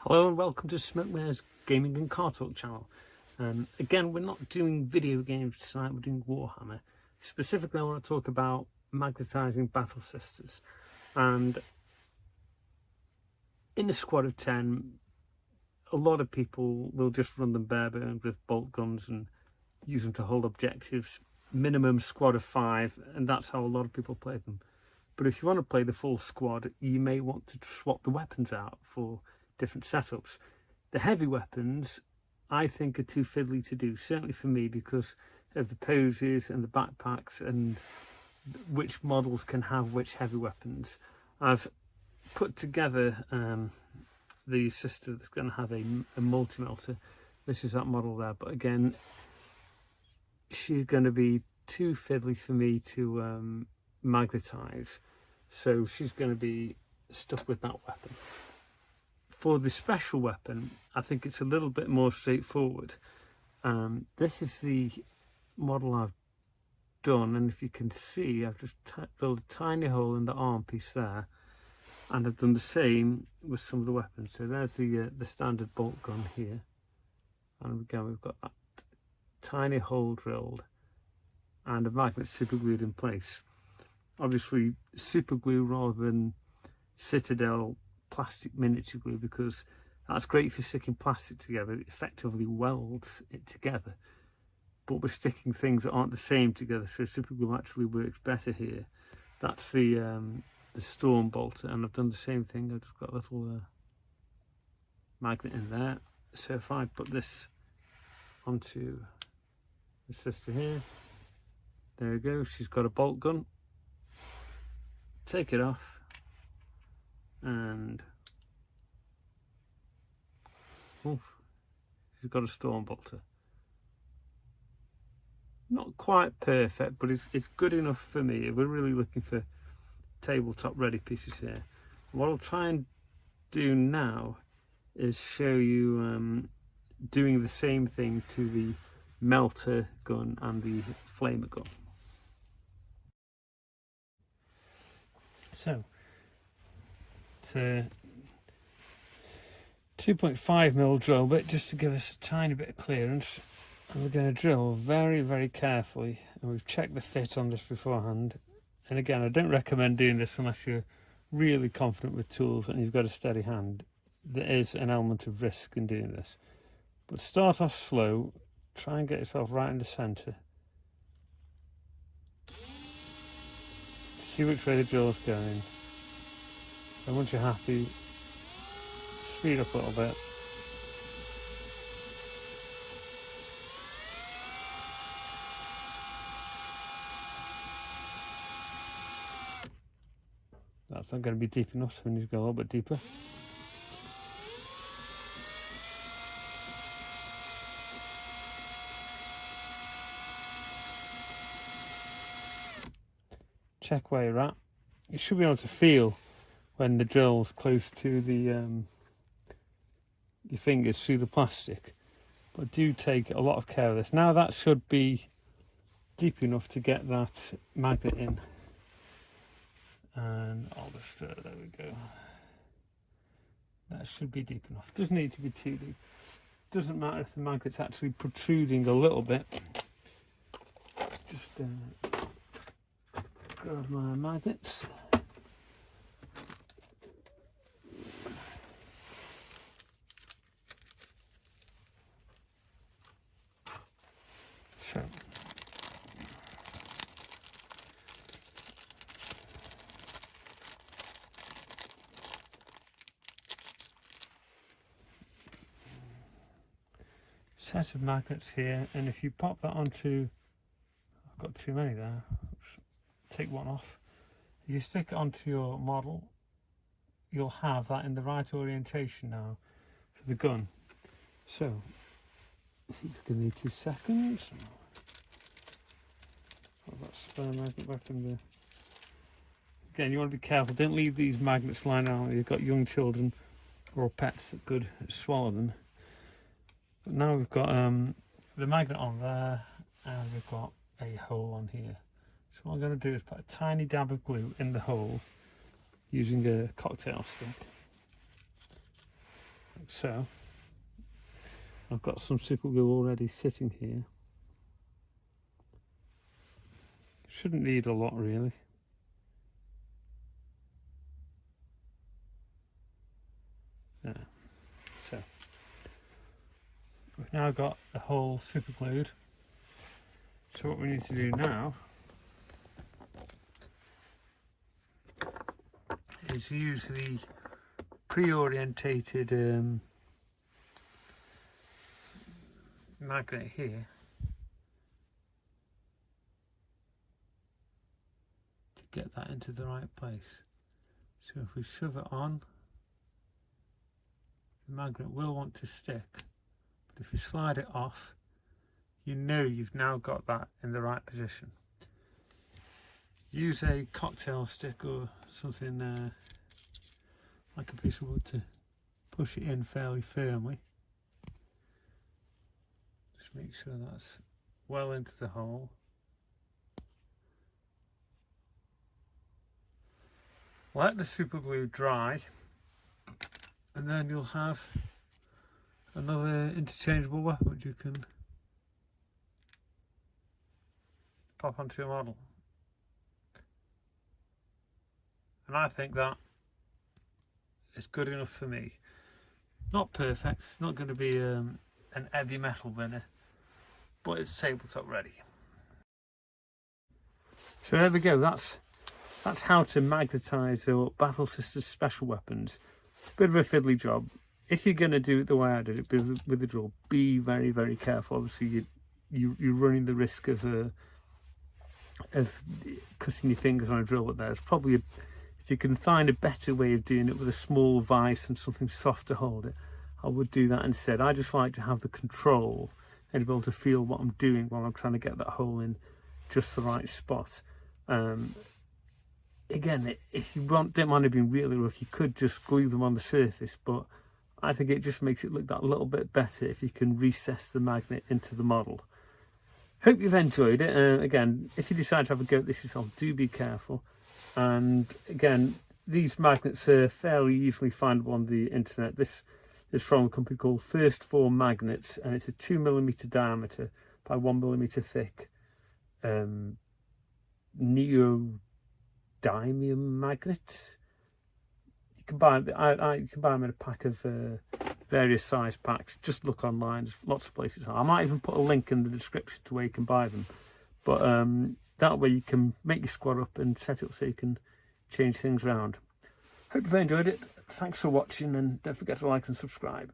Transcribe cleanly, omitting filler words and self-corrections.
Hello and welcome to Smokemare's Gaming and Car Talk channel. Again, we're not doing video games tonight, we're doing Warhammer. Specifically, I want to talk about magnetising battle sisters. And in a squad of 10, a lot of people will just run them bare-boned with bolt guns and use them to hold objectives. Minimum squad of 5, and that's how a lot of people play them. But if you want to play the full squad, you may want to swap the weapons out for different setups. The heavy weapons I think are too fiddly to do, certainly for me, because of the poses and the backpacks and which models can have which heavy weapons. I've put together the sister that's going to have a multi-melter. This is that model there, but again, she's going to be too fiddly for me to magnetise, so she's going to be stuck with that weapon. For the special weapon, I think it's a little bit more straightforward. This is the model I've done, and if you can see, I've just built a tiny hole in the arm piece there, and I've done the same with some of the weapons. So there's the standard bolt gun here, and again we've got that tiny hole drilled and a magnet super glued in place. Obviously super glue rather than Citadel plastic miniature glue, because that's great for sticking plastic together. It effectively welds it together, but we're sticking things that aren't the same together, so super glue actually works better here. That's the storm bolter, and I've done the same thing. I've just got a little magnet in there. So if I put this onto the sister here, there we go, she's got a bolt gun. Take it off, and oof, she's got a storm bolter. Not quite perfect, but it's good enough for me. We're really looking for tabletop ready pieces here. What I'll try and do now is show you doing the same thing to the melter gun and the flamer gun. So it's a 2.5mm drill bit just to give us a tiny bit of clearance, and we're going to drill very carefully, and we've checked the fit on this beforehand. And again, I don't recommend doing this unless you're really confident with tools and you've got a steady hand. There is an element of risk in doing this, but start off slow, try and get yourself right in the centre, see which way the drill's going, and once you're happy, speed up a little bit. That's not going to be deep enough, so we need to go a little bit deeper. Check where you're at. You should be able to feel when the drill's close to the your fingers through the plastic, but do take a lot of care of this. Now that should be deep enough to get that magnet in, and I'll just there we go. That should be deep enough. Doesn't need to be too deep. Doesn't matter if the magnet's actually protruding a little bit. Just grab my magnets. So set of magnets here, and if you pop that onto, I've got too many there, take one off. If you stick it onto your model, you'll have that in the right orientation now for the gun. So if you just give me 2 seconds, put that spare magnet back in there. Again, you want to be careful, don't leave these magnets flying around when you've got young children or pets that could swallow them. But now we've got the magnet on there, and we've got a hole on here. So what I'm going to do is put a tiny dab of glue in the hole using a cocktail stick. so I've got some super glue already sitting here. Shouldn't need a lot really. So we've now got the hole super glued. So what we need to do now is use the pre-orientated magnet here to get that into the right place. So if we shove it on, the magnet will want to stick, but if you slide it off, you know you've now got that in the right position. Use a cocktail stick or something like a piece of wood to push it in fairly firmly. Just make sure that's well into the hole. Let the super glue dry, and then you'll have another interchangeable weapon which you can pop onto your model. And I think that is good enough for me. Not perfect, it's not going to be an heavy metal winner, but it's tabletop ready. So there we go, that's how to magnetise your Battle Sisters special weapons. Bit of a fiddly job. If you're going to do it the way I did it with the drill, be very, very careful. Obviously you're running the risk of cutting your fingers on a drill, but there's probably if you can find a better way of doing it with a small vise and something soft to hold it, I would do that instead. I just like to have the control and be able to feel what I'm doing while I'm trying to get that hole in just the right spot. Again, if you don't mind it being really rough, you could just glue them on the surface, but I think it just makes it look that little bit better if you can recess the magnet into the model. Hope you've enjoyed it. Again, if you decide to have a go at this yourself, do be careful. And again, these magnets are fairly easily findable on the internet. This is from a company called First Form Magnets, and it's a 2mm diameter by 1mm thick neodymium magnet. You can buy you can buy them in a pack of various size packs. Just look online, there's lots of places. I might even put a link in the description to where you can buy them, but that way you can make your squad up and set it up so you can change things around. Hope you've enjoyed it. Thanks for watching, and don't forget to like and subscribe.